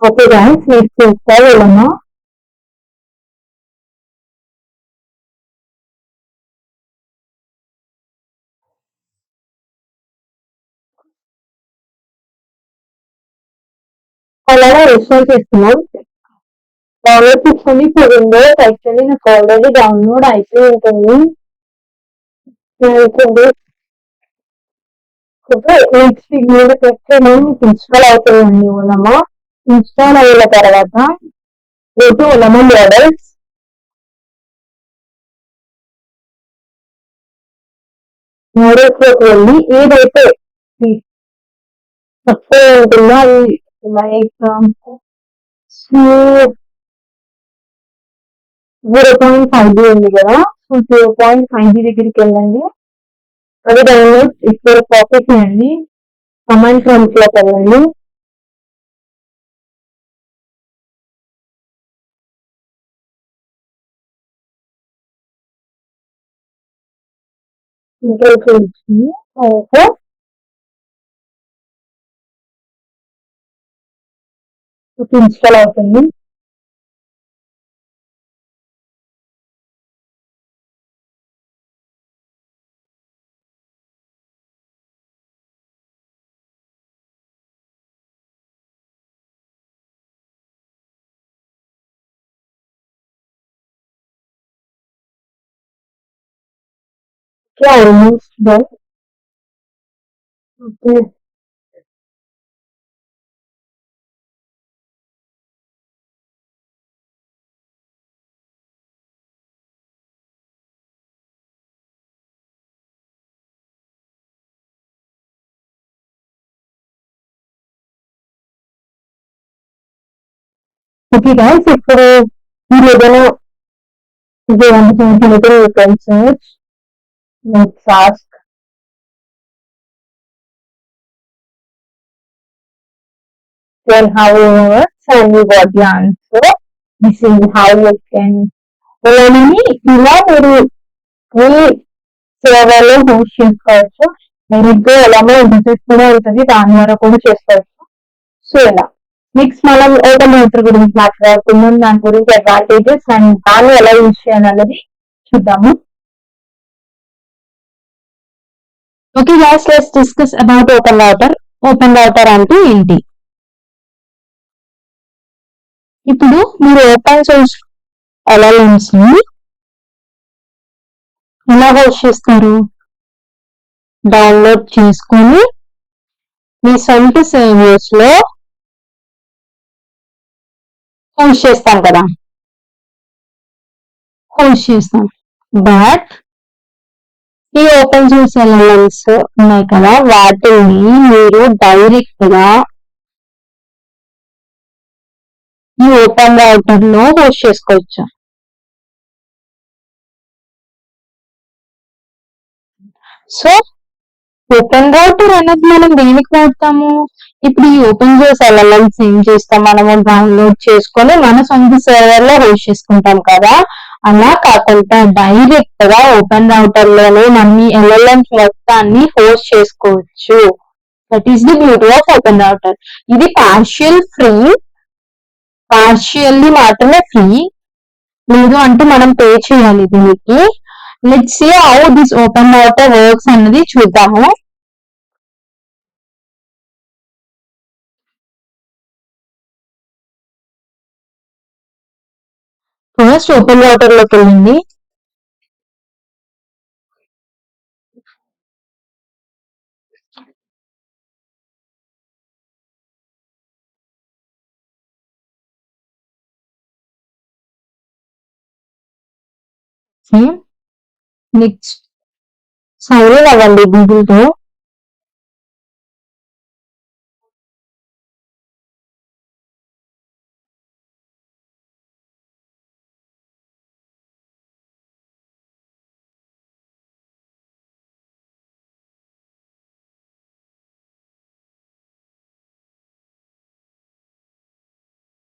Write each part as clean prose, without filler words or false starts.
Okay guys, next చూస్తారు వెళ్ళమ్మా. అలాగే ఇన్స్టాల్ చేస్తున్నాం. డౌన్లోడ్ చేసుకొని ఇప్పుడు విండోస్ యాక్చువల్లీ నాకు ఆల్రెడీ డౌన్లోడ్ అయిపోయి ఉంటుంది. నెక్స్ట్ మీద పెట్టడం ఇన్స్టాల్ అవుతుందండి ఓలమా. ఇన్స్టాల్ అయిన తర్వాత గో టు ఓలమా మోడల్స్. మోడల్స్ లోకి వెళ్ళి ఏదైతే తక్కువ ఉంటుందో అది లైక్ 0.5 ఉంది కదా, సో 0.5 దగ్గరికి వెళ్ళండి. అది డౌన్లోడ్ ఇక్కడ కాపీ చేయండి. కమాండ్ ప్రాంప్ట్ లోకి వెళ్ళండి. ఇంకా చూసి ఓకే ఇన్స్టాల్ అవుతుంది. Almost done. Okay okay guys, ఇప్పుడు మీరు ఏదైనా anything you can search. Let's ask. Then how you works and you got the answer. This is how you can only ఇలా మీరు మీ సేవలో హోస్ట్ చేసుకోవచ్చు. డైరెక్ట్గా ఎలాగో ఇంటర్ఫేస్ కూడా ఉంటుంది, దాని ద్వారా కూడా చేసుకోవచ్చు. సో ఇలా నెక్స్ట్ మనం ఓపెన్ రైటర్ గురించి మాట్లాడుకుందాం. దాని గురించి అడ్వాంటేజెస్ అండ్ దాన్ని ఎలా యూజ్ చేయాలన్నది చూద్దాము. Okay guys, let's discuss about open writer. Open writer అంటే ఏంటి? ఇప్పుడు మీరు ఓపెన్ సోర్స్ LLMs ని ఎలా హోస్ట్ చేస్తారు? డౌన్లోడ్ చేసుకొని మీ సొంత సర్వర్స్ లో హోస్ట్ చేస్తాం కదా, హోస్ట్ చేస్తాం. బట్ ఈ ఓపెన్ సోర్స్ LLMs ఉన్నాయి కదా, వాటిని మీరు డైరెక్ట్ గా ఈ ఓపెన్ రైటర్ లో హోస్ట్ చేసుకోవచ్చు. సో ఓపెన్ రైటర్ అనేది మనం దేనికి వాడతాము? ఇప్పుడు ఈ ఓపెన్ సోర్స్ LLMs ఏం చేస్తాం, మనము డౌన్లోడ్ చేసుకొని మన సొంత సర్వర్ లో హోస్ట్ చేసుకుంటాం కదా. అలా కాకుండా డైరెక్ట్ గా ఓపెన్ రైటర్ లోనే మనం ఈ LLMs మొత్తాన్ని హోస్ట్ చేసుకోవచ్చు. That is the beauty of OpenRouter. ఇది పార్షియల్లీ మాత్రమే ఫ్రీ, లేదు అంటే మనం పే చేయాలి దీనికి. Let's see how this OpenRouter works అన్నది చూద్దాము. ఫస్ట్ ఓపెన్ రైటర్ లోకి వెళ్ళండి. నెక్స్ట్ సైన్ ఇన్ అవ్వండి గూగుల్ తో.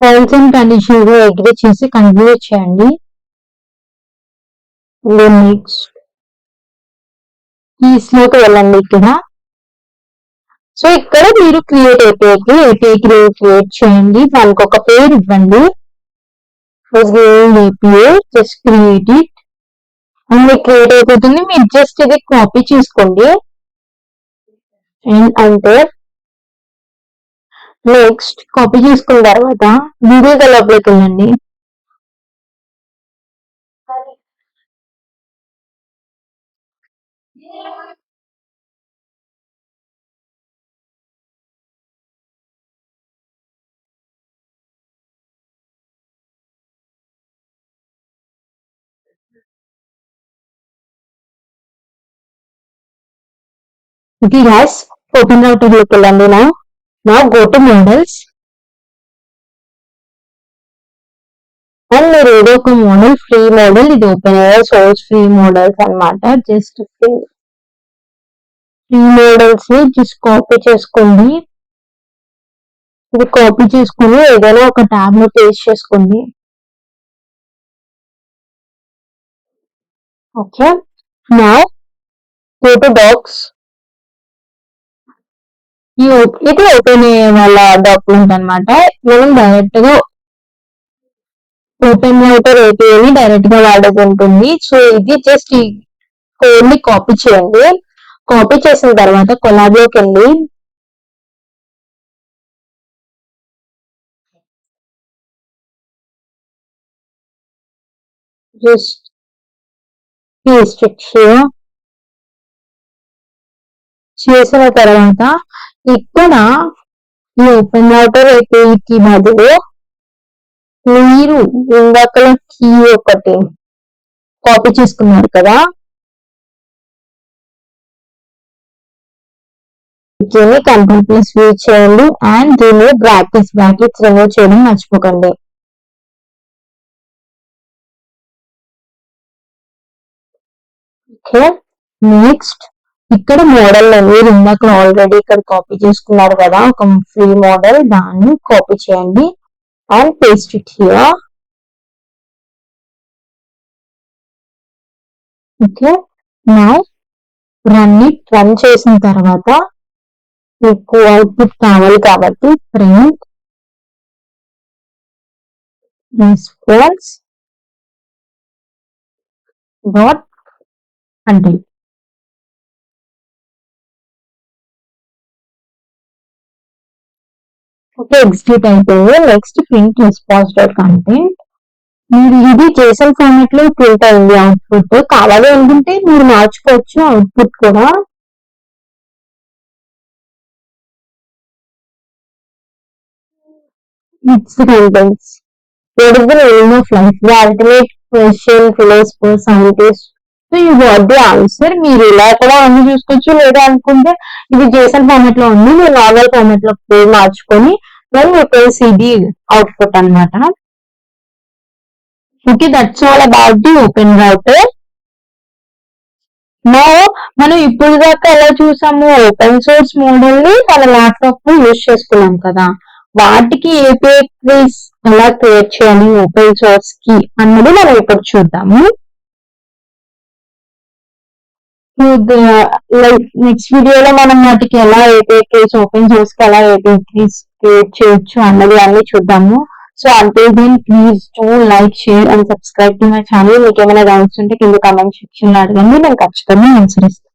టర్మ్స్ అండ్ కండిషన్స్ అగ్రీ చేసి కంటిన్యూ చేయండి. నెక్స్ట్ కీస్ లోకి వెళ్ళండి. ఇక్కడ సో ఇక్కడ మీరు క్రియేట్ ఏపీఐకి క్రియేట్ చేయండి, దానికి ఒక పేరు ఇవ్వండి. API just create it and create అయిపోతుంది. మీరు జస్ట్ ఇది కాపీ చేసుకోండి అండ్ అంటే నెక్స్ట్ కాపీ చేసుకున్న తర్వాత వీడియో లోపలికి వెళ్ళండి. Okay guys, open router లోకి వెళ్ళండి. Now go to models and మీరు ఏదో ఒక మోడల్ ఫ్రీ మోడల్, ఇది ఓపెన్ అయ్యే సోర్స్ ఫ్రీ మోడల్స్ అన్నమాట. జస్ట్ ఫ్రీ మోడల్స్ ని జస్ట్ కాపీ చేసుకోండి. ఇది కాపీ చేసుకుని ఏదైనా ఒక ట్యాబ్ లో పేస్ట్ చేసుకోండి. Okay, now go to docs. ఇది ఓపెన్ అయ్యే వాళ్ళ డాక్యుమెంట్ అన్నమాట. మనం డైరెక్ట్ గా ఓపెన్ రైటర్ ఏపీఐని డైరెక్ట్ గా వాడేది ఉంటుంది. సో ఇది జస్ట్ ఈ కోడ్ ని కాపీ చేయండి. కాపీ చేసిన తర్వాత కొలాబ్ లోకి వెళ్ళి జస్ట్ పేస్ట్ ఇట్ హియర్. చేసిన తర్వాత ఇక్కడ ఈ ఓపెన్ రైటర్ ఏపీఐకి బదులు మీరు ఇందాక కీ ఒకటి కాపీ చేసుకున్నారు కదా, దీన్ని కంట్రోల్+V చేయండి అండ్ దీన్ని బ్రాకెట్స్ రిమూవ్ చేయడం మర్చిపోకండి. ఓకే, నెక్స్ట్ ఇక్కడ మోడల్ మీరు ఇందాక ఆల్రెడీ ఇక్కడ కాపీ చేసుకున్నారు కదా ఒక ఫ్రీ మోడల్, దాన్ని కాపీ చేయండి and paste it here. Okay, now run చేసిన తర్వాత మీకు అవుట్పుట్ కావాలి కాబట్టి print response dot content. Okay, execute అయిపోయింది. Next print response dot content. మీరు ఇది JSON ఫార్మాట్ లో ప్రింట్ అయింది అవుట్పుట్. కావాలి అనుకుంటే మీరు మార్చుకోవచ్చు అవుట్పుట్ కూడా. It's the contents. What is the meaning of life? The ultimate question, philosopher, scientist. So you got the answer. మీరు ఇలా కూడా అన్ని చూసుకోవచ్చు, లేదా అనుకుంటే ఇది JSON ఫార్మాట్ లో ఉంది, మీరు నార్మల్ ఫార్మాట్ లో మార్చుకొని then you can see the output అన్నమాట. Okay, that's all about the open router. Now మనం ఇప్పుడు దాకా ఎలా చూసాము, ఓపెన్ సోర్స్ మోడల్ ని మన ల్యాప్టాప్ లో యూజ్ చేసుకున్నాం కదా, వాటికి ఏపీఐ కీస్ ఎలా క్రియేట్ చేయాలి ఓపెన్ సోర్స్ కి అన్నది మనం ఇప్పుడు చూద్దాము. నెక్స్ట్ వీడియోలో మనం వాటికి ఎలా ఏపీఐ కీస్, ఓపెన్ సోర్స్ కి ఎలా ఏపీఐ కీస్ క్రియేట్ చేయొచ్చు అన్నది అన్ని చూద్దాము. So until then please do like, share and subscribe to my channel. మీకు ఏమైనా డౌట్స్ ఉంటే కింద కామెంట్ సెక్షన్ లో అడగండి, నేను ఖచ్చితంగా ఆన్సర్ ఇస్తాను.